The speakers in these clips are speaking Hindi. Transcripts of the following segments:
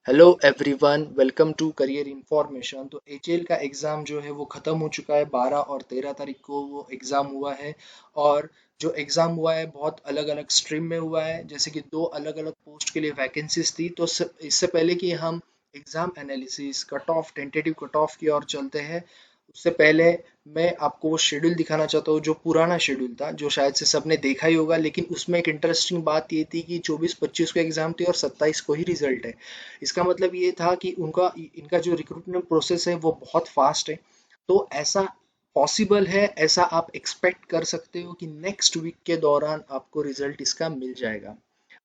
Hello everyone, welcome to career information. तो एचएल का एग्ज़ाम जो है वो ख़त्म हो चुका है। 12 और 13 तारीख को वो एग्ज़ाम हुआ है। और जो एग्ज़ाम हुआ है बहुत अलग अलग स्ट्रीम में हुआ है, जैसे कि दो अलग अलग पोस्ट के लिए वैकेंसीज थी। तो इससे पहले कि हम exam analysis cut off tentative cut off की ओर चलते हैं, उससे पहले मैं आपको वो शेड्यूल दिखाना चाहता हूँ जो पुराना शेड्यूल था, जो शायद से सबने देखा ही होगा। लेकिन उसमें एक इंटरेस्टिंग बात ये थी कि 24-25 को एग्ज़ाम थी और 27 को ही रिजल्ट है। इसका मतलब ये था कि उनका इनका जो रिक्रूटमेंट प्रोसेस है वो बहुत फास्ट है। तो ऐसा पॉसिबल है, ऐसा आप एक्सपेक्ट कर सकते हो कि नेक्स्ट वीक के दौरान आपको रिजल्ट इसका मिल जाएगा।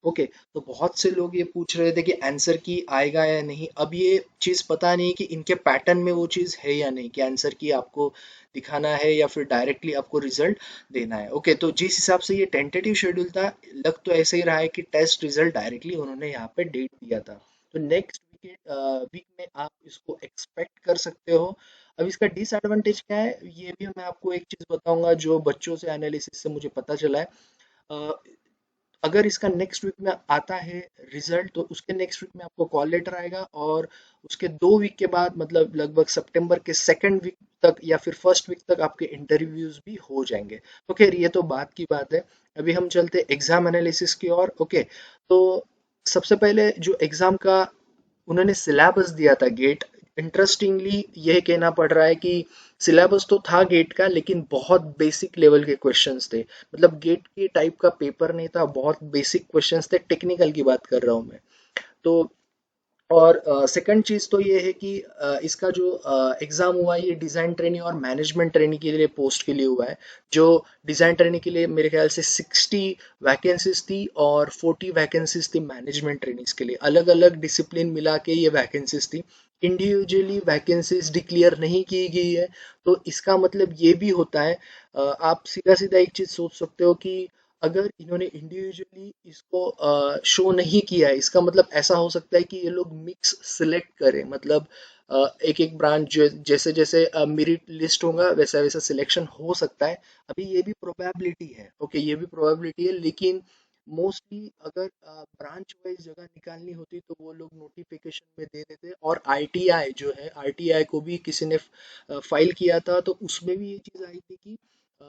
ओके। तो बहुत से लोग ये पूछ रहे थे कि आंसर की आएगा या नहीं। अब ये चीज़ पता नहीं कि इनके पैटर्न में वो चीज़ है या नहीं, कि आंसर की आपको दिखाना है या फिर डायरेक्टली आपको रिजल्ट देना है। ओके, तो जिस हिसाब से ये टेंटेटिव शेड्यूल था, लग तो ऐसे ही रहा है कि टेस्ट रिजल्ट डायरेक्टली उन्होंने यहाँ पे डेट दिया था। तो नेक्स्ट वीक में आप इसको एक्सपेक्ट कर सकते हो। अब इसका डिसएडवांटेज क्या है, ये भी मैं आपको एक चीज़ बताऊंगा जो बच्चों से एनालिसिस से मुझे पता चला है। अ, अगर इसका नेक्स्ट वीक में आता है रिजल्ट, तो उसके नेक्स्ट वीक में आपको कॉल लेटर आएगा, और उसके 2 वीक के बाद मतलब लगभग सितंबर के सेकंड वीक तक या फिर फर्स्ट वीक तक आपके इंटरव्यूज भी हो जाएंगे। तो खैर ये तो बात की बात है। अभी हम चलते एग्जाम एनालिसिस की ओर। ओके, तो सबसे पहले जो एग्जाम का उन्होंने सिलेबस दिया था गेट, इंटरेस्टिंगली यह कहना पड़ रहा है कि सिलेबस तो था गेट का, लेकिन बहुत बेसिक लेवल के क्वेश्चंस थे। मतलब गेट के टाइप का पेपर नहीं था, बहुत बेसिक क्वेश्चंस थे। टेक्निकल की बात कर रहा हूँ मैं। तो और सेकंड चीज़ तो ये है कि इसका जो एग्ज़ाम हुआ है, ये डिज़ाइन ट्रेनिंग और मैनेजमेंट ट्रेनिंग के लिए पोस्ट के लिए हुआ है। जो डिज़ाइन ट्रेनिंग के लिए मेरे ख्याल से 60 वैकेंसीज थी और 40 वैकेंसीज थी मैनेजमेंट ट्रेनिंग्स के लिए। अलग अलग डिसिप्लिन मिला के ये वैकेंसीज थी। इंडिविजुअली वैकेंसीज डिक्लेयर नहीं की गई है। तो इसका मतलब ये भी होता है, आप सीधा सीधा एक चीज़ सोच सकते हो कि अगर इन्होंने इंडिविजुअली इसको शो नहीं किया है, इसका मतलब ऐसा हो सकता है कि ये लोग मिक्स सिलेक्ट करें। मतलब एक एक ब्रांच जैसे जैसे मेरिट लिस्ट होगा वैसा वैसा सिलेक्शन हो सकता है। अभी ये भी प्रोबेबिलिटी है। ओके, ये भी प्रोबेबिलिटी है, लेकिन मोस्टली अगर ब्रांच वाइज जगह निकालनी होती तो वो लोग नोटिफिकेशन में दे देते। और आईटीआई जो है, आईटीआई को भी किसी ने फाइल किया था, तो उसमें भी ये चीज़ आई थी कि अ,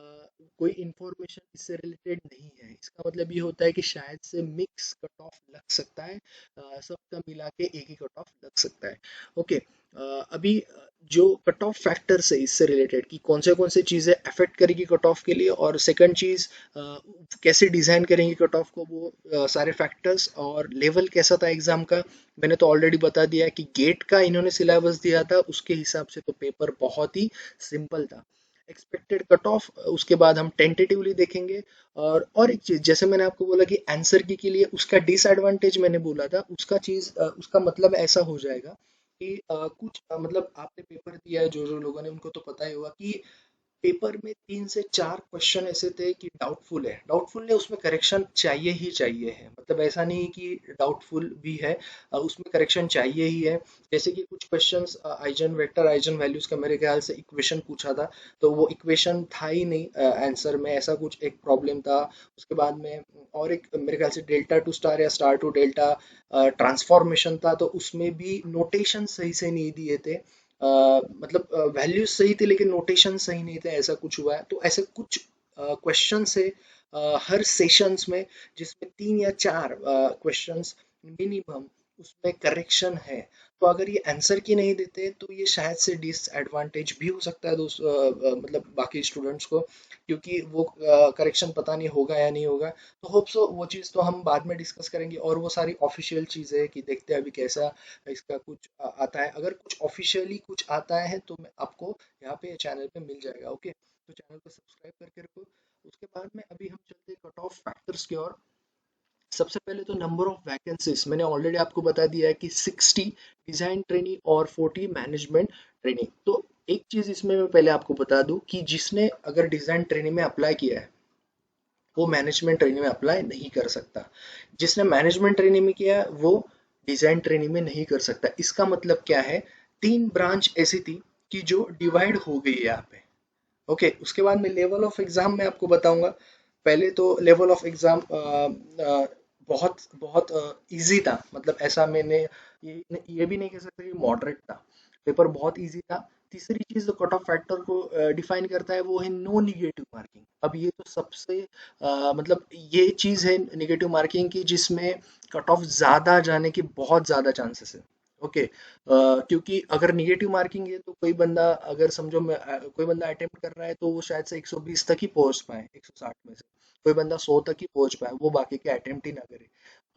कोई इंफॉर्मेशन इससे रिलेटेड नहीं है। इसका मतलब ये होता है कि शायद से मिक्स कट ऑफ लग सकता है, सबका मिला के एक ही कट ऑफ लग सकता है। ओके। अभी जो कट ऑफ फैक्टर्स है इससे रिलेटेड कि कौन से चीज़ें अफेक्ट करेगी कट ऑफ के लिए, और सेकंड चीज़ कैसे डिज़ाइन करेंगे कट ऑफ को, वो सारे फैक्टर्स, और लेवल कैसा था एग्ज़ाम का, मैंने तो ऑलरेडी बता दिया है कि गेट का इन्होंने सिलेबस दिया था, उसके हिसाब से तो पेपर बहुत ही सिंपल था। एक्सपेक्टेड कट ऑफ, उसके बाद हम टेंटेटिवली देखेंगे। और एक चीज, जैसे मैंने आपको बोला कि आंसर की के लिए उसका डिसएडवांटेज मैंने बोला था, उसका मतलब ऐसा हो जाएगा कि मतलब आपने पेपर दिया है, जो जो लोगों ने, उनको तो पता ही होगा कि पेपर में 3 से 4 क्वेश्चन ऐसे थे कि डाउटफुल है। डाउटफुल है, उसमें करेक्शन चाहिए ही चाहिए है। मतलब ऐसा नहीं कि डाउटफुल भी है, उसमें करेक्शन चाहिए ही है। जैसे कि कुछ questions eigen vector eigen values का मेरे ख्याल से इक्वेशन पूछा था, तो वो इक्वेशन था ही नहीं आंसर में, ऐसा कुछ एक प्रॉब्लम था। उसके बाद में और एक मेरे ख्याल से डेल्टा टू स्टार या स्टार टू डेल्टा ट्रांसफॉर्मेशन था, तो उसमें भी नोटेशन सही से नहीं दिए थे। मतलब वैल्यूज सही थे लेकिन नोटेशन सही नहीं थे, ऐसा कुछ हुआ है। तो ऐसे कुछ क्वेश्चन है हर सेशंस में, जिसमें 3 या 4 क्वेश्चंस मिनिमम उसमें करेक्शन है। तो अगर ये आंसर की नहीं देते तो ये शायद से डिसएडवांटेज भी हो सकता है मतलब बाकी स्टूडेंट्स को, क्योंकि वो करेक्शन पता नहीं होगा या नहीं होगा। तो होप सो वो चीज़ तो हम बाद में डिस्कस करेंगे, और वो सारी ऑफिशियल चीज़ें हैं कि देखते हैं अभी कैसा इसका कुछ आता है। अगर कुछ ऑफिशियली कुछ आता है तो मैं आपको यहाँ पे चैनल पे मिल जाएगा। ओके, तो चैनल को सब्सक्राइब करके रखो। उसके बाद में अभी हम चलते हैं कट ऑफ फैक्टर्स की ओर। सबसे पहले तो नंबर ऑफ वैकेंसीज मैंने ऑलरेडी आपको बता दिया है कि 60 डिजाइन ट्रेनिंग और 40 मैनेजमेंट ट्रेनिंग। तो एक चीज इसमें मैं पहले आपको बता दूं कि जिसने अगर डिजाइन ट्रेनिंग में अप्लाई किया है, वो मैनेजमेंट ट्रेनिंग में अप्लाई नहीं कर सकता। जिसने मैनेजमेंट ट्रेनिंग में किया है, वो डिजाइन ट्रेनिंग में नहीं कर सकता। इसका मतलब क्या है, 3 ब्रांच ऐसी थी कि जो डिवाइड हो गई है यहाँ पे। ओके, उसके बाद में लेवल ऑफ एग्जाम मैं आपको बताऊंगा। पहले तो लेवल ऑफ एग्जाम बहुत बहुत इजी था, मतलब ऐसा मैंने ये भी नहीं कह सकता कि मॉडरेट था, पेपर बहुत इजी था। तीसरी चीज जो कट ऑफ फैक्टर को डिफाइन करता है वो है नो निगेटिव मार्किंग। अब ये तो सबसे मतलब ये चीज है निगेटिव मार्किंग की जिसमें कट ऑफ ज्यादा जाने की बहुत ज्यादा चांसेस है। ओके, क्योंकि अगर निगेटिव मार्किंग है तो कोई बंदा, अगर समझो मैं कोई बंदा अटेम्प्ट कर रहा है तो वो शायद से 120 तक ही पहुंच पाए 160 में से, कोई बंदा 100 तक ही पहुंच पाए, वो बाकी के अटेम्प्ट ही ना करे।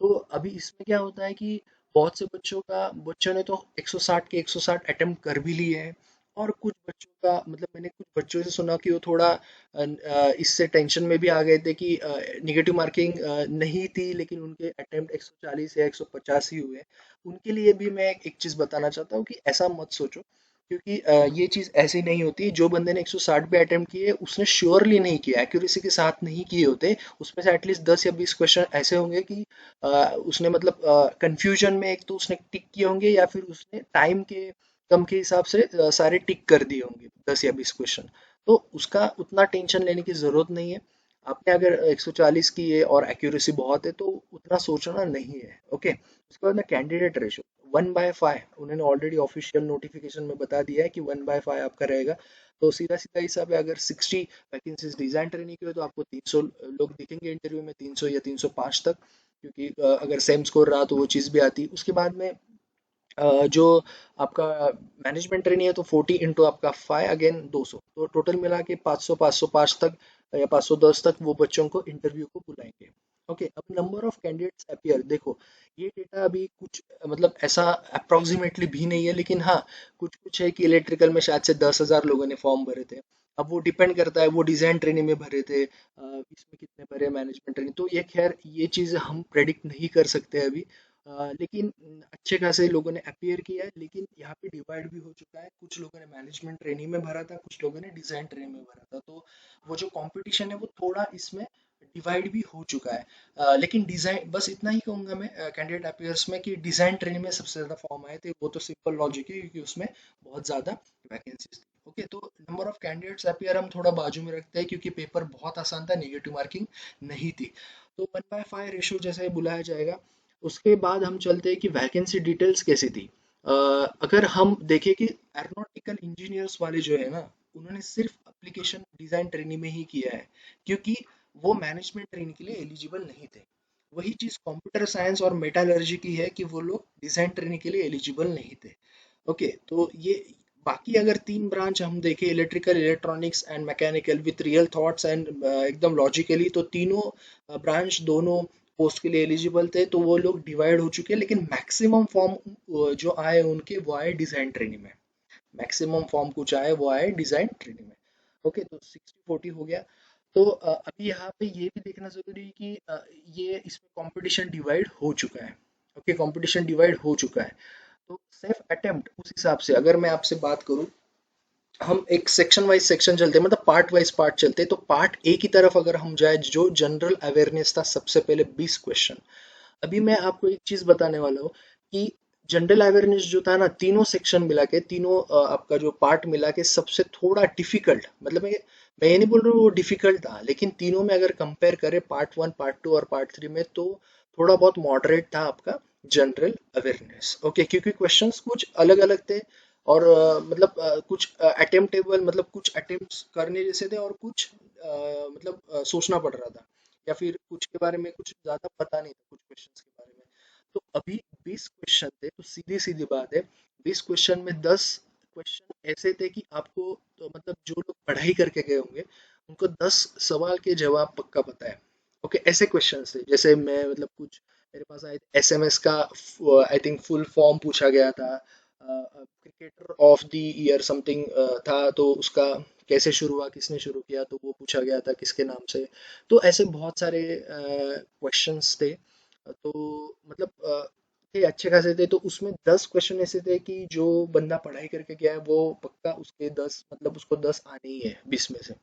तो अभी इसमें क्या होता है कि बहुत से बच्चों ने तो 160 के 160 अटेम्प्ट कर भी लिए हैं, और कुछ बच्चों का मतलब मैंने कुछ बच्चों से सुना कि वो थोड़ा इससे टेंशन में भी आ गए थे कि निगेटिव मार्किंग नहीं थी लेकिन उनके अटेम्प्ट 140 या 150 ही हुए। उनके लिए भी मैं एक चीज़ बताना चाहता हूँ कि ऐसा मत सोचो, क्योंकि ये चीज़ ऐसी नहीं होती। जो बंदे ने 160 पे अटेम्प्ट किए उसने श्योरली नहीं किया, एक्यूरेसी के साथ नहीं किए होते। उसमें से एटलीस्ट 10 या 20 क्वेश्चन ऐसे होंगे कि उसने मतलब कंफ्यूजन में एक तो उसने टिक किए होंगे, या फिर उसने टाइम के कम के हिसाब से सारे टिक कर दिए होंगे 10 या 20 क्वेश्चन। तो उसका उतना टेंशन लेने की जरूरत नहीं है। आपने अगर 140 की है और एक्यूरेसी बहुत है तो उतना सोचना नहीं है। ओके, उसके बाद में कैंडिडेट रेशो 1/5 उन्होंने ऑलरेडी ऑफिशियल नोटिफिकेशन में बता दिया है कि 1/5 आपका रहेगा। तो सीधा सीधा हिसाब है, अगर 60 वैकेंसीज डिजाइन ट्रेनिंग की हो तो आपको 300 लोग दिखेंगे इंटरव्यू में, 300 या 305 तक, क्योंकि अगर सेम स्कोर रहा तो वो चीज़ भी आती। उसके बाद में जो आपका मैनेजमेंट ट्रेनिंग है तो 40 इंटू आपका 5 अगेन 200, तो टोटल मिला के 500 505 तक या 510 तक वो बच्चों को इंटरव्यू को बुलाएंगे। ओके, अब नंबर ऑफ कैंडिडेट्स अपियर देखो, ये डेटा अभी कुछ मतलब ऐसा अप्रोक्सीमेटली भी नहीं है, लेकिन हाँ कुछ कुछ है कि इलेक्ट्रिकल में शायद से 10,000 लोगों ने फॉर्म भरे थे। अब वो डिपेंड करता है वो डिजाइन ट्रेनिंग में भरे थे, इसमें कितने भरे मैनेजमेंट ट्रेनिंग, तो ये खैर ये चीज़ हम प्रेडिक्ट नहीं कर सकते अभी। लेकिन अच्छे खासे लोगों ने अपीयर किया है, लेकिन यहाँ पे डिवाइड भी हो चुका है। कुछ लोगों ने मैनेजमेंट ट्रेनिंग में भरा था, कुछ लोगों ने डिजाइन ट्रेनिंग में भरा था, तो वो जो कंपटीशन है वो थोड़ा इसमें डिवाइड भी हो चुका है। लेकिन डिजाइन बस इतना ही कहूंगा मैं कैंडिडेट अपियर्स में कि डिजाइन ट्रेनिंग में सबसे ज्यादा फॉर्म आए थे, वो तो सिंपल लॉजिक है क्योंकि उसमें बहुत ज्यादा वैकेंसीज थी। ओके, तो नंबर ऑफ कैंडिडेट्स अपियर हम थोड़ा बाजू में रखते हैं क्योंकि पेपर बहुत आसान था, नेगेटिव मार्किंग नहीं थी। तो 1/5 रेशियो जैसे बुलाया जाएगा। उसके बाद हम चलते हैं कि वैकेंसी डिटेल्स कैसी थी। अगर हम देखें कि एरोनॉटिकल इंजीनियर्स वाले जो है ना, उन्होंने सिर्फ एप्लीकेशन डिजाइन ट्रेनिंग में ही किया है, क्योंकि वो मैनेजमेंट ट्रेनिंग के लिए एलिजिबल नहीं थे। वही चीज कंप्यूटर साइंस और मेटालर्जी की है कि वो लोग डिजाइन ट्रेनिंग के लिए एलिजिबल नहीं थे। ओके, तो ये बाकी अगर तीन ब्रांच हम देखें, electrical, electronics and mechanical with real thoughts and एकदम लॉजिकली, तो तीनों ब्रांच दोनों पोस्ट के लिए एलिजिबल थे, तो वो लोग डिवाइड हो चुके हैं। लेकिन मैक्सिमम फॉर्म जो आए उनके वो आए डिजाइन ट्रेनिंग में। मैक्सिमम फॉर्म कुछ आए वो आए डिजाइन ट्रेनिंग में। ओके, तो 60-40 हो गया। तो अभी यहाँ पे ये भी देखना जरूरी है कि ये इसमें कंपटीशन डिवाइड हो चुका है। ओके, कंपटीशन डिवाइड हो चुका है। तो सेफ अटेम्प्ट उस हिसाब से अगर मैं आपसे बात करूं, हम एक सेक्शन वाइज सेक्शन चलते हैं, मतलब पार्ट वाइज पार्ट चलते हैं। तो पार्ट ए की तरफ अगर हम जाए, जो जनरल अवेयरनेस था, सबसे पहले 20 क्वेश्चन। अभी मैं आपको एक चीज बताने वाला हूँ कि जनरल अवेयरनेस जो था ना, तीनों सेक्शन मिला के, तीनों आपका जो पार्ट मिला के सबसे थोड़ा डिफिकल्ट, मतलब मैं ये नहीं बोल रहा हूँ वो डिफिकल्ट था, लेकिन तीनों में अगर कंपेयर करें पार्ट 1, पार्ट 2 और पार्ट 3 में, तो थोड़ा बहुत मॉडरेट था आपका जनरल अवेयरनेस। ओके, क्योंकि क्वेश्चंस कुछ अलग अलग थे, और मतलब कुछ अटेम्प्टेबल, मतलब कुछ अटेम्प्ट करने जैसे थे, और कुछ मतलब सोचना पड़ रहा था, या फिर कुछ के बारे में कुछ ज्यादा पता नहीं था कुछ क्वेश्चंस के बारे में। तो अभी 20 क्वेश्चन थे, तो सीधी सीधी बात है, 20 क्वेश्चन में 10 क्वेश्चन ऐसे थे कि आपको तो मतलब जो लोग पढ़ाई करके गए होंगे उनको 10 सवाल के जवाब पक्का पता है। ओके, ऐसे क्वेश्चन थे जैसे मैं मतलब कुछ मेरे पास आए, एसएमएस का आई थिंक फुल फॉर्म पूछा गया था, cricketer of the year something था, तो उसका कैसे शुरू हुआ, किसने शुरू किया, तो वो पूछा गया था किसके नाम से। तो ऐसे बहुत सारे क्वेश्चंस थे। तो मतलब थे अच्छे खासे थे। तो उसमें 10 क्वेश्चन ऐसे थे कि जो बंदा पढ़ाई करके गया है वो पक्का उसके 10 मतलब उसको 10 आने ही है 20 में से।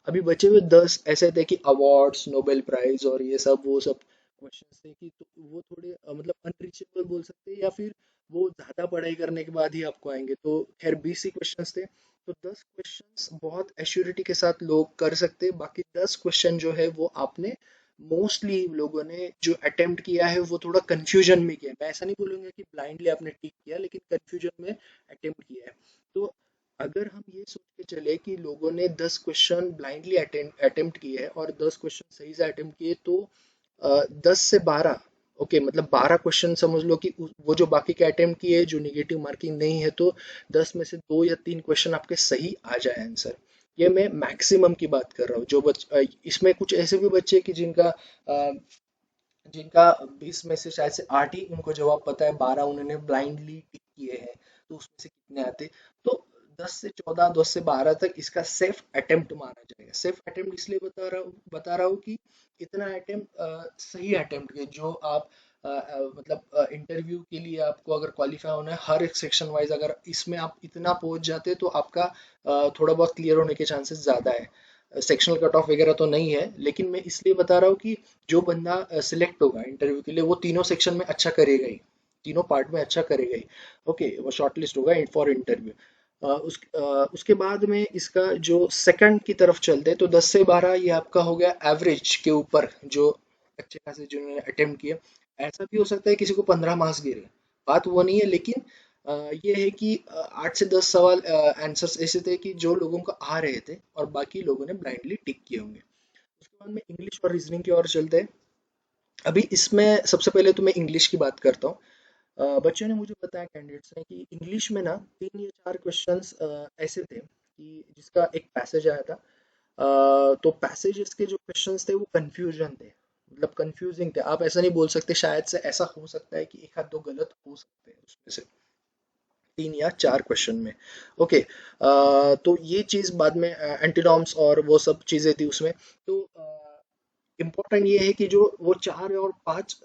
अभी बचे हुए 10 ऐसे थे कि अवार्ड्स, नोबेल प्राइज और ये सब वो सब क्वेश्चंस थे कि तो वो थोड़े मतलब अनरीचेबल बोल सकते हैं, या फिर वो ज्यादा पढ़ाई करने के बाद ही आपको आएंगे। तो खैर 20 ही क्वेश्चंस थे। तो 10 क्वेश्चंस बहुत एश्योरिटी के साथ लोग कर सकते हैं, बाकी 10 क्वेश्चन जो है वो आपने मोस्टली लोगों ने जो अटेम्प्ट किया है वो थोड़ा कंफ्यूजन में किया है। मैं ऐसा नहीं बोलूंगा कि ब्लाइंडली आपने टिक किया, लेकिन कंफ्यूजन में अटेम्प्ट किया है। तो अगर हम ये सोच के चले कि लोगों ने 10 क्वेश्चन ब्लाइंडली अटेम्प्ट किए हैं और 10 क्वेश्चन सही से अटेम्प्ट किए, तो 10 से 12, ओके, मतलब 12 क्वेश्चन समझ लो कि वो जो बाकी के अटेम्प्ट किए जो निगेटिव मार्किंग नहीं है, तो 10 में से 2 या 3 क्वेश्चन आपके सही आ जाए आंसर। ये मैं मैक्सिमम की बात कर रहा हूँ। इसमें कुछ ऐसे भी बच्चे कि जिनका 20 में से शायद से 8 ही उनको जवाब पता है, 12 उन्होंने ब्लाइंडली टिक किए हैं। तो उसमें से कितने आते? तो 10 से 14, 10 से 12 तक इसका सेफ अटेम्प्ट माना जाएगा। सेफ अटेम्प्ट इसलिए बता रहा हूँ कि इतना अटेम्प्ट सही अटेम्प्ट के जो आप मतलब इंटरव्यू के लिए आपको अगर क्वालिफाई होना है, हर एक सेक्शन वाइज अगर इसमें आप इतना पहुंच जाते तो आपका थोड़ा बहुत क्लियर होने के चांसेस ज़्यादा है। सेक्शनल कट ऑफ वगैरह तो नहीं है, लेकिन मैं इसलिए बता रहा हूँ कि जो बंदा सिलेक्ट होगा इंटरव्यू के लिए वो तीनों सेक्शन में अच्छा करेगा ही, तीनों पार्ट में अच्छा करेगा ही। ओके, वो शॉर्टलिस्ट होगा फॉर इंटरव्यू। उसके बाद में इसका जो सेकंड की तरफ चलते हैं, तो 10 से 12 ये आपका हो गया एवरेज के ऊपर, जो अच्छे खासे जिन्होंने अटेम्प्ट किया। ऐसा भी हो सकता है किसी को 15 मार्क्स गिरे, बात वो नहीं है, लेकिन ये है कि 8 से 10 सवाल आंसर्स ऐसे थे कि जो लोगों को आ रहे थे और बाकी लोगों ने ब्लाइंडली टिक किए होंगे। उसके बाद में इंग्लिश और रीजनिंग की ओर चलते हैं। अभी इसमें सबसे पहले तो मैं इंग्लिश की बात करता हूँ। बच्चों ने मुझे बताया, कैंडिडेट्स ने, कि इंग्लिश में ना 3 या 4 क्वेश्चंस ऐसे थे कि जिसका एक पैसेज आया था। तो पैसेजेस के जो क्वेश्चंस थे वो कंफ्यूजन थे, मतलब कंफ्यूजिंग थे। आप ऐसा नहीं बोल सकते, शायद से ऐसा हो सकता है कि एक आध दो गलत हो सकते हैं उसमें से 3 या 4 क्वेश्चन में। ओके, तो ये चीज बाद में एंटीडॉम्स और वो सब चीजें थी उसमें। तो इम्पोर्टेंट ये है कि जो वो 4 और 5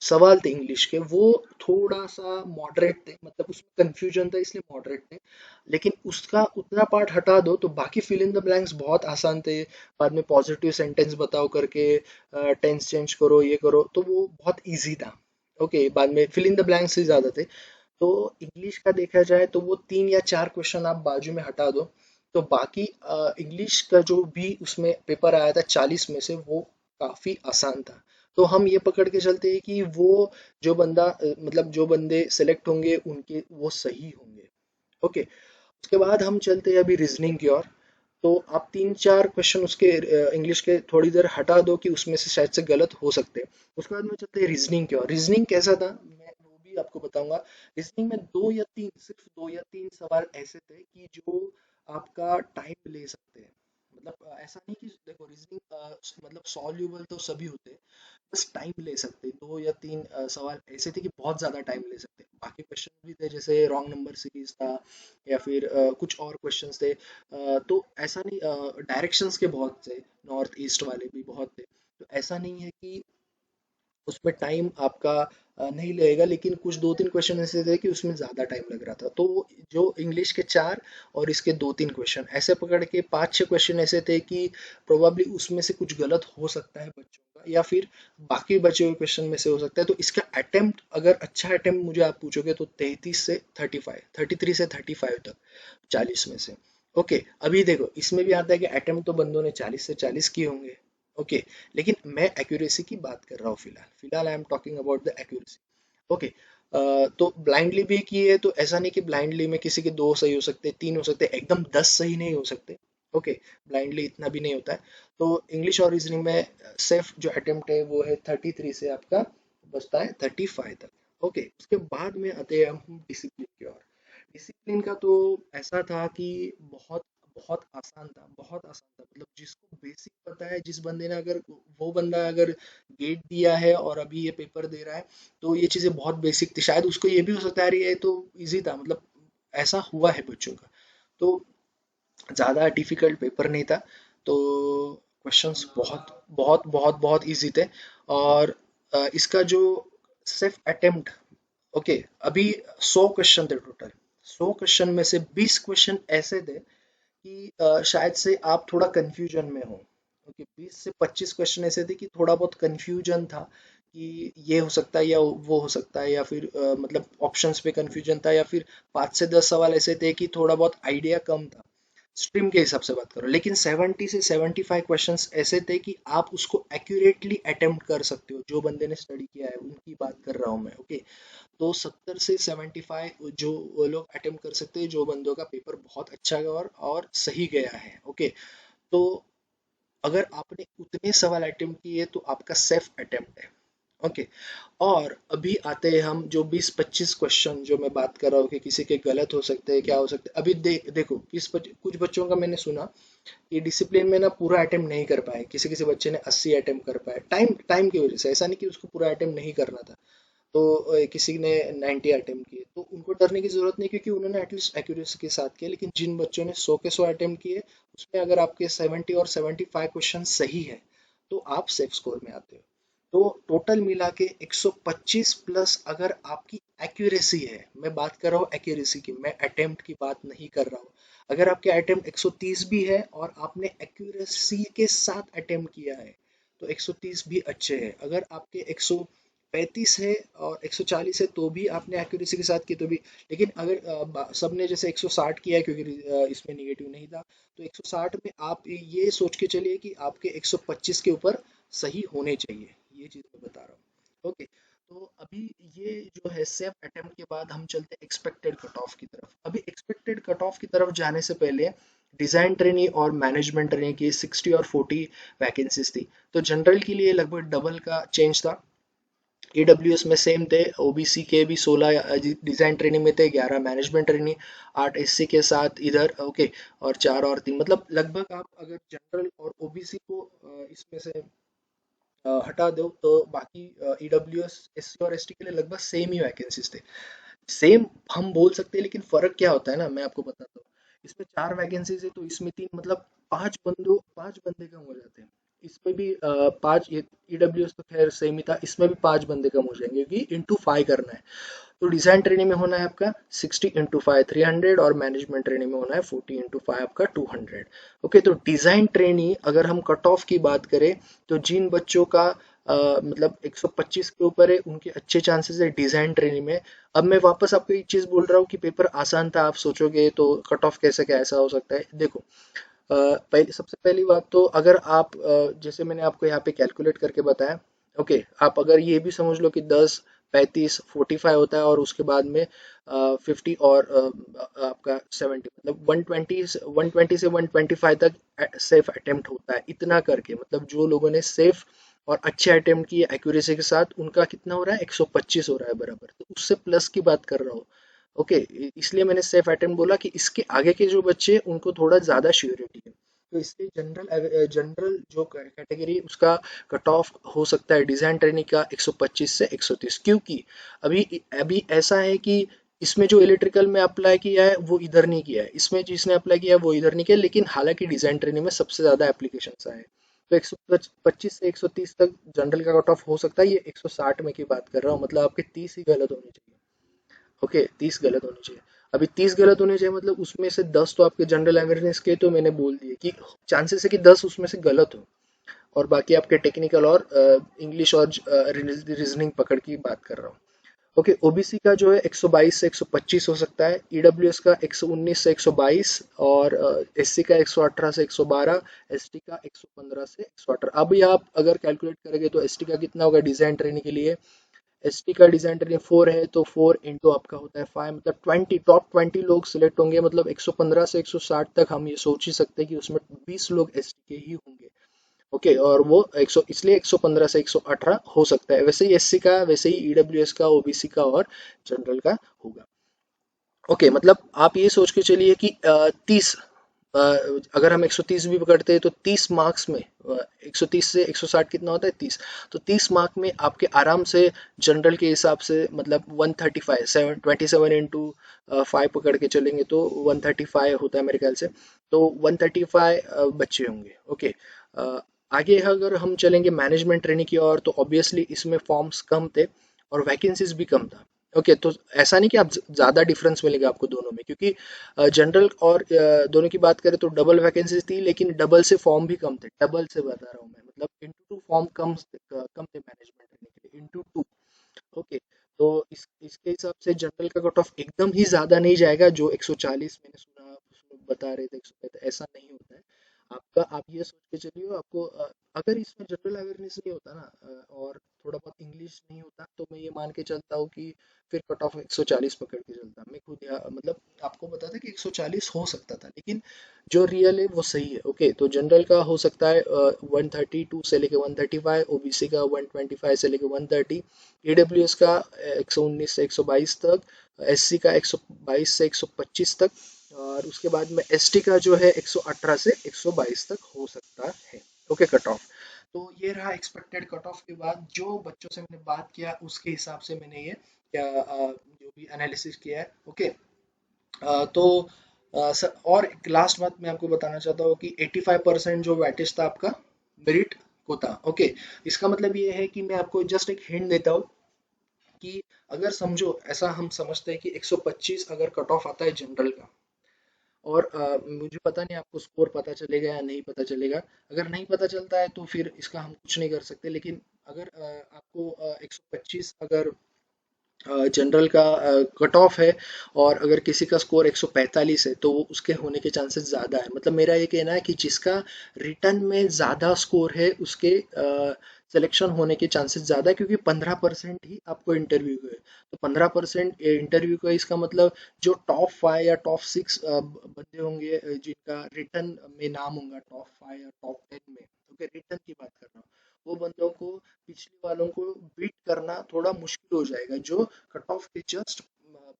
सवाल थे इंग्लिश के, वो थोड़ा सा मॉडरेट थे, मतलब उसमें कंफ्यूजन था इसलिए मॉडरेट थे। लेकिन उसका उतना पार्ट हटा दो तो बाकी फिल इन द ब्लैंक्स बहुत आसान थे। बाद में पॉजिटिव सेंटेंस बताओ करके टेंस चेंज करो, ये करो, तो वो बहुत इजी था। ओके, बाद में फिल इन द ब्लैंक्स ही ज्यादा थे। तो इंग्लिश का देखा जाए तो वो 3 या 4 क्वेश्चन आप बाजू में हटा दो, तो बाकी इंग्लिश का जो भी उसमें पेपर आया था 40 में से, वो काफी आसान था। तो हम ये पकड़ के चलते हैं कि वो जो बंदा मतलब जो बंदे सेलेक्ट होंगे उनके वो सही होंगे। ओके, उसके बाद हम चलते हैं अभी रीजनिंग की ओर। तो आप 3 4 क्वेश्चन उसके इंग्लिश के थोड़ी देर हटा दो कि उसमें से शायद से गलत हो सकते हैं। उसके बाद में चलते हैं रीजनिंग की ओर। रीजनिंग कैसा था मैं वो भी आपको बताऊंगा। रीजनिंग में 2 या 3, सिर्फ 2 या 3 सवाल ऐसे थे कि जो आपका टाइम ले सकते हैं। मतलब ऐसा नहीं कि देखो रीजनिंग मतलब सॉल्यूबल तो सभी होते हैं, बस टाइम ले सकते हैं। 2 या 3 सवाल ऐसे थे कि बहुत ज्यादा टाइम ले सकते हैं। बाकी क्वेश्चन भी थे, जैसे रॉन्ग नंबर सीरीज था, या फिर कुछ और क्वेश्चंस थे। तो ऐसा नहीं, डायरेक्शंस के बहुत थे, नॉर्थ ईस्ट वाले भी बहुत थे। तो ऐसा नहीं है कि उसमें टाइम आपका नहीं लगेगा, लेकिन कुछ 2 3 क्वेश्चन ऐसे थे कि उसमें ज़्यादा टाइम लग रहा था। तो जो इंग्लिश के 4 और इसके 2 3 क्वेश्चन ऐसे पकड़ के 5 6 क्वेश्चन ऐसे थे कि प्रोबेबली उसमें से कुछ गलत हो सकता है बच्चों का, या फिर बाकी बचे हुए क्वेश्चन में से हो सकता है। तो इसका अटेम्प्ट, अगर अच्छा अटेम्प्ट मुझे आप पूछोगे, तो 33 से 35, 33 से 35 तक, 40 में से। ओके, अभी देखो इसमें भी आता है कि अटेम्प्ट तो बंदों ने 40 से 40 किए होंगे। ओके, लेकिन मैं एक्यूरेसी की बात कर रहा हूँ फिलहाल, I am talking about the accuracy. Okay, तो ब्लाइंडली भी किए तो ऐसा नहीं कि ब्लाइंडली में किसी के 2 सही हो सकते, 3 हो सकते, एकदम 10 सही नहीं हो सकते। ओके, ब्लाइंडली इतना भी नहीं होता है। तो इंग्लिश और रीजनिंग में सेफ जो अटेम्प्ट है वो है 33 से आपका बचता है 35 तक। ओके, उसके बाद में आते हैं हम डिसिप्लिन की ओर। डिसिप्लिन का तो ऐसा था कि बहुत बहुत आसान था, बहुत आसान था। मतलब जिसको बेसिक पता है, जिस बंदे ने अगर, वो बंदा अगर गेट दिया है और अभी ये पेपर दे रहा है, तो ये चीज़ें बहुत बेसिक थी। शायद उसको ये भी हो सकता है यार ये तो इजी था, मतलब ऐसा हुआ है बच्चों का। तो ज़्यादा डिफिकल्ट पेपर नहीं था। तो क्वेश्चंस बहुत बहुत बहुत बहुत इजी थे। और इसका जो सिर्फ अटेम्प्ट, ओके, अभी 100 क्वेश्चन थे टोटल। 100 क्वेश्चन में से 20 क्वेश्चन ऐसे थे कि शायद से आप थोड़ा कंफ्यूजन में हो। ओके, 20 से 25 क्वेश्चन ऐसे थे कि थोड़ा बहुत कंफ्यूजन था कि ये हो सकता है या वो हो सकता है, या फिर मतलब ऑप्शंस पे कंफ्यूजन था, या फिर 5 से 10 सवाल ऐसे थे कि थोड़ा बहुत आइडिया कम था। स्ट्रीम के हिसाब से बात करो, लेकिन 70 से 75 क्वेश्चंस ऐसे थे कि आप उसको एक्यूरेटली अटेम्प्ट कर सकते हो, जो बंदे ने स्टडी किया है उनकी बात कर रहा हूँ मैं, ओके। तो 70 से 75 जो वो लोग अटेम्प्ट कर सकते हैं, जो बंदों का पेपर बहुत अच्छा गया और सही गया है, ओके। तो अगर आपने उतने सवाल अटेम्प्ट किए तो आपका सेफ अटेम्प्ट है, ओके। और अभी आते हैं हम जो 20-25 क्वेश्चन जो मैं बात कर रहा हूँ कि किसी के गलत हो सकते हैं, क्या हो सकते हैं। अभी देखो कुछ बच्चों का मैंने सुना ये डिसिप्लिन में ना पूरा अटेम्प्ट नहीं कर पाए, किसी किसी बच्चे ने 80 अटेम्प्ट कर पाए, टाइम टाइम की वजह से, ऐसा नहीं कि उसको पूरा अटेम्प्ट नहीं करना था। तो किसी ने 90 अटेम्प्ट किए, तो उनको डरने की जरूरत नहीं, क्योंकि उन्होंने एटलीस्ट एक्यूरेसी के साथ किया। लेकिन जिन बच्चों ने 100 के 100 अटेम्प्ट किए, उसमें अगर आपके 70 और 75 क्वेश्चन सही है तो आप सेफ स्कोर में आते हो। तो टोटल मिला के 125 प्लस अगर आपकी एक्यूरेसी है, मैं बात कर रहा हूँ एक्यूरेसी की, मैं अटेम्प्ट की बात नहीं कर रहा हूँ। अगर आपके अटेम्प्ट 130 भी है और आपने एक्यूरेसी के साथ अटेम्प्ट किया है तो 130 भी अच्छे हैं। अगर आपके 135 है और 140 है तो भी आपने एक्यूरेसी के साथ की तो भी। लेकिन अगर सबने जैसे 160 किया है, क्योंकि इसमें निगेटिव नहीं था, तो 160 में आप ये सोच के चलिए कि आपके 125 के ऊपर सही होने चाहिए, ये चीज़ मैं बता रहा हूँ, ओके। तो अभी ये जो है सेफ अटेम्प्ट के बाद हम चलते हैं एक्सपेक्टेड कट ऑफ की तरफ। अभी एक्सपेक्टेड कट ऑफ की तरफ जाने से पहले डिज़ाइन ट्रेनी और मैनेजमेंट ट्रेनी की 60 और 40 वैकेंसीज थी। तो जनरल के लिए लगभग डबल का चेंज था, AWS में सेम थे, OBC के भी 16 डिज़ाइन ट्रेनिंग में थे, 11 मैनेजमेंट ट्रेनिंग, 8 SC के साथ इधर, ओके। और 4 और 3, मतलब लगभग आप अगर जनरल और OBC को इसमें से हटा दो तो बाकी EWS SC और ST के लिए लगभग सेम ही वैकेंसीज थे। सेम हम बोल सकते हैं, लेकिन फर्क क्या होता है ना, मैं आपको बताता हूँ। इसमें 4 वैकेंसीज है तो इसमें 3, मतलब 5 बंदे कम हो जाते हैं। इसमें भी 5, EWS तो खैर सेम ही था, इसमें भी 5 बंदे कम हो जाएंगे क्योंकि इंटू 5 करना है। तो डिजाइन ट्रेनिंग में होना है आपका 60 इंटू 5 300, और मैनेजमेंट ट्रेनिंग में होना है 40 इंटू 5 आपका 200, ओके। तो डिजाइन ट्रेनिंग अगर हम कट ऑफ की बात करें तो जिन बच्चों का मतलब 125 के ऊपर है उनके अच्छे चांसेस है डिजाइन ट्रेनिंग में। अब मैं वापस आपको एक चीज बोल रहा हूँ कि पेपर आसान था, आप सोचोगे तो कट ऑफ कैसे क्या ऐसा हो सकता है। देखो पहले सबसे पहली बात तो अगर आप जैसे मैंने आपको यहाँ पे कैलकुलेट करके बताया, ओके। आप अगर ये भी समझ लो कि 10 35 45 होता है और उसके बाद में 50 और आपका 70, मतलब 120 से 125 तक सेफ अटेम्प्ट होता है, इतना करके मतलब जो लोगों ने सेफ और अच्छे अटेम्प्ट किए एक्यूरेसी के साथ उनका कितना हो रहा है 125 हो रहा है बराबर। तो उससे प्लस की बात कर रहा हूँ, ओके। इसलिए मैंने सेफ अटेम्प्ट बोला कि इसके आगे के जो बच्चे हैं, उनको थोड़ा ज़्यादा श्योरिटी है। तो इसलिए जनरल जो कैटेगरी उसका कट ऑफ हो सकता है डिज़ाइन ट्रेनिंग का 125 से 130, क्योंकि अभी अभी ऐसा है कि इसमें जो इलेक्ट्रिकल में अप्लाई किया है वो इधर नहीं किया है, इसमें जिसने अप्लाई किया है वो इधर नहीं किया, लेकिन हालांकि डिज़ाइन ट्रेनिंग में सबसे ज़्यादा एप्लीकेशन आए हैं। तो 125 से 130 तक जनरल का कट ऑफ हो सकता है, ये 160 में की बात कर रहा हूँ, मतलब आपके 30 ही गलत होने चाहिए, ओके। 30 गलत होने चाहिए। अभी 30 गलत होने चाहिए, मतलब उसमें से 10 तो आपके जनरल अवेयरनेस के, तो मैंने बोल दिए कि चांसेस है कि 10 उसमें से गलत हो, और बाकी आपके टेक्निकल और इंग्लिश और रीजनिंग पकड़ की बात कर रहा हूँ, ओके। ओबीसी का जो है 122 से 125 हो सकता है, ईडब्ल्यूएस का 119 से 122, और एससी का 118 से 112, एसटी का 115 से 118। अभी आप अगर कैलकुलेट करेंगे तो एसटी का कितना होगा डिजाइन ट्रेनिंग के लिए, एसटी का डिजाइन ट्रेनिंग 4 है तो 4 इंटू आपका होता है 5, मतलब 20 टॉप 20 लोग सिलेक्ट होंगे, मतलब 115 से 160 तक हम ये सोच ही सकते हैं कि उसमें 20 लोग एसटी के ही होंगे, ओके। और वो 100, इसलिए 115 से 118 हो सकता है। वैसे ही एससी का, वैसे ही ईडब्ल्यूएस का, ओबीसी का और जनरल का होगा, ओके। मतलब आप ये सोच के चलिए कि 30, अगर हम 130 भी पकड़ते हैं तो 30 मार्क्स में 130 से 160 कितना होता है 30, तो 30 मार्क में आपके आराम से जनरल के हिसाब से मतलब 135 27 इंटू 5 पकड़ के चलेंगे तो 135 होता है मेरे ख्याल से, तो 135 बच्चे होंगे, ओके। आगे अगर हम चलेंगे मैनेजमेंट ट्रेनिंग की ओर, तो ऑब्वियसली इसमें फॉर्म्स कम थे और वैकेंसीज भी कम था, ओके। तो ऐसा नहीं कि आप ज़्यादा डिफरेंस मिलेगा आपको दोनों में, क्योंकि जनरल और दोनों की बात करें तो डबल वैकेंसीज थी, लेकिन डबल से फॉर्म भी कम थे, डबल से बता रहा हूँ मैं, मतलब इंटू 2 फॉर्म कम थे मैनेजमेंट ट्रेनिंग के लिए, इंटू 2, ओके। तो इसके हिसाब से जनरल का कट ऑफ एकदम ही ज़्यादा नहीं जाएगा, जो 140 मैंने सुना बता रहे थे 135, ऐसा नहीं होता है आपका। आप ये सोच के चलिए आपको अगर इसमें जनरल अवेयरनेस नहीं होता ना और थोड़ा बहुत इंग्लिश नहीं होता तो मैं ये मान के चलता हूँ कि फिर कट ऑफ 140 पकड़ के चलता। मैं खुद मतलब आपको पता था कि 140 हो सकता था, लेकिन जो रियल है वो सही है। ओके, तो जनरल का हो सकता है 132 से लेके 135, ओबीसी का 125 से लेके 130, ईडब्ल्यूएस का 119 से 122 तक, एससी का 122 से 125 तक, और उसके बाद में एसटी का जो है 118 से 122 तक हो सकता है। Okay, cut off. तो ये रहा एक्सपेक्टेड कट ऑफ के बाद जो बच्चों से मैंने बात किया उसके हिसाब से मैंने ये क्या जो भी एनालिसिस किया है। ओके, तो और एक लास्ट बात मैं आपको बताना चाहता हूँ कि 85% जो वेटेज था आपका मेरिट को था। ओके, इसका मतलब ये है कि मैं आपको जस्ट एक हिंट देता हूँ कि अगर समझो ऐसा हम समझते हैं कि 125 अगर कट ऑफ आता है जनरल का, और मुझे पता नहीं आपको स्कोर पता चलेगा या नहीं पता चलेगा। अगर नहीं पता चलता है तो फिर इसका हम कुछ नहीं कर सकते, लेकिन अगर आपको 125 अगर जनरल का कट ऑफ है और अगर किसी का स्कोर 145 है तो वो उसके होने के चांसेस ज़्यादा है। मतलब मेरा ये कहना है कि जिसका रिटर्न में ज़्यादा स्कोर है उसके सिलेक्शन होने के चांसेस ज़्यादा है, क्योंकि 15% ही आपको इंटरव्यू के, तो 15% इंटरव्यू का इसका मतलब जो टॉप 5 या टॉप 6 बंदे होंगे जिनका रिटर्न में नाम होगा टॉप 5 या टॉप 10 में, ओके, रिटर्न की बात कर रहा हूँ, वो बंदों को पिछले वालों को बीट करना थोड़ा मुश्किल हो जाएगा जो कट ऑफ के जस्ट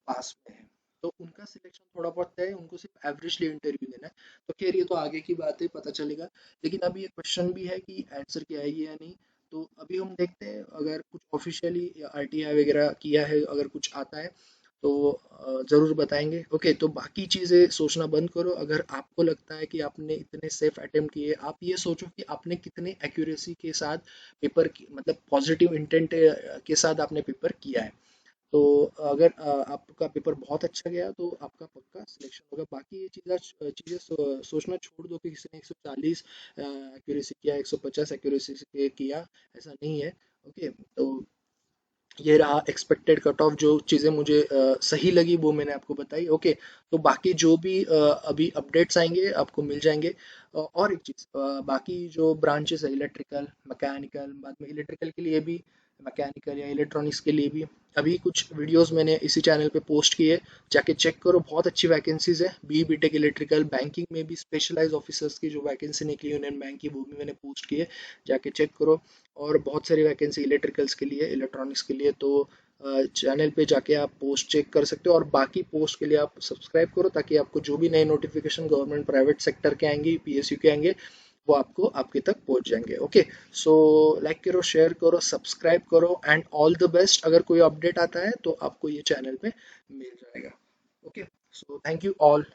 पास में है। तो उनका सिलेक्शन थोड़ा बहुत तय है, उनको सिर्फ एवरेजली इंटरव्यू देना है। तो खैर ये तो आगे की बात है, पता चलेगा। लेकिन अभी ये क्वेश्चन भी है कि आंसर क्या आएगी या नहीं, तो अभी हम देखते हैं। अगर कुछ ऑफिशियली या आरटीआई वगैरह किया है, अगर कुछ आता है तो ज़रूर बताएंगे। ओके, तो बाकी चीज़ें सोचना बंद करो। अगर आपको लगता है कि आपने इतने सेफ अटेम्प्ट किए, आप ये सोचो कि आपने कितने एक्यूरेसी के साथ पेपर मतलब पॉजिटिव इंटेंट के साथ आपने पेपर किया है। तो अगर आपका पेपर बहुत अच्छा गया तो आपका पक्का सिलेक्शन होगा। बाकी ये चीज़ें सोचना छोड़ दो कि किसी ने 140 एक्यूरेसी किया, 150 एक्यूरेसी किया, ऐसा नहीं है। ओके, तो ये रहा एक्सपेक्टेड कट ऑफ। जो चीज़ें मुझे सही लगी वो मैंने आपको बताई। ओके, तो बाकी जो भी अभी अपडेट्स आएंगे आपको मिल जाएंगे। और एक चीज़, बाकी जो ब्रांचेस है इलेक्ट्रिकल मैकेनिकल, बाद में इलेक्ट्रिकल के लिए भी, मैकेनिकल या इलेक्ट्रॉनिक्स के लिए भी अभी कुछ वीडियोस मैंने इसी चैनल पे पोस्ट किए, जाके चेक करो। बहुत अच्छी वैकेंसीज है, बीटेक इलेक्ट्रिकल, बैंकिंग में भी स्पेशलाइज ऑफिसर्स की जो वैकेंसी निकली यूनियन बैंक की, वो भी मैंने पोस्ट की है, जाके चेक करो। और बहुत सारी वैकेंसी इलेक्ट्रिकल्स के लिए, इलेक्ट्रॉनिक्स के लिए, तो चैनल पे जाके आप पोस्ट चेक कर सकते हो। और बाकी पोस्ट के लिए आप सब्सक्राइब करो ताकि आपको जो भी नए नोटिफिकेशन गवर्नमेंट प्राइवेट सेक्टर के आएंगे, पीएसयू के आएंगे, वो आपको आपके तक पहुंच जाएंगे। ओके, सो लाइक करो, शेयर करो, सब्सक्राइब करो, एंड ऑल द बेस्ट। अगर कोई अपडेट आता है तो आपको ये चैनल पे मिल जाएगा। Okay, so thank you all.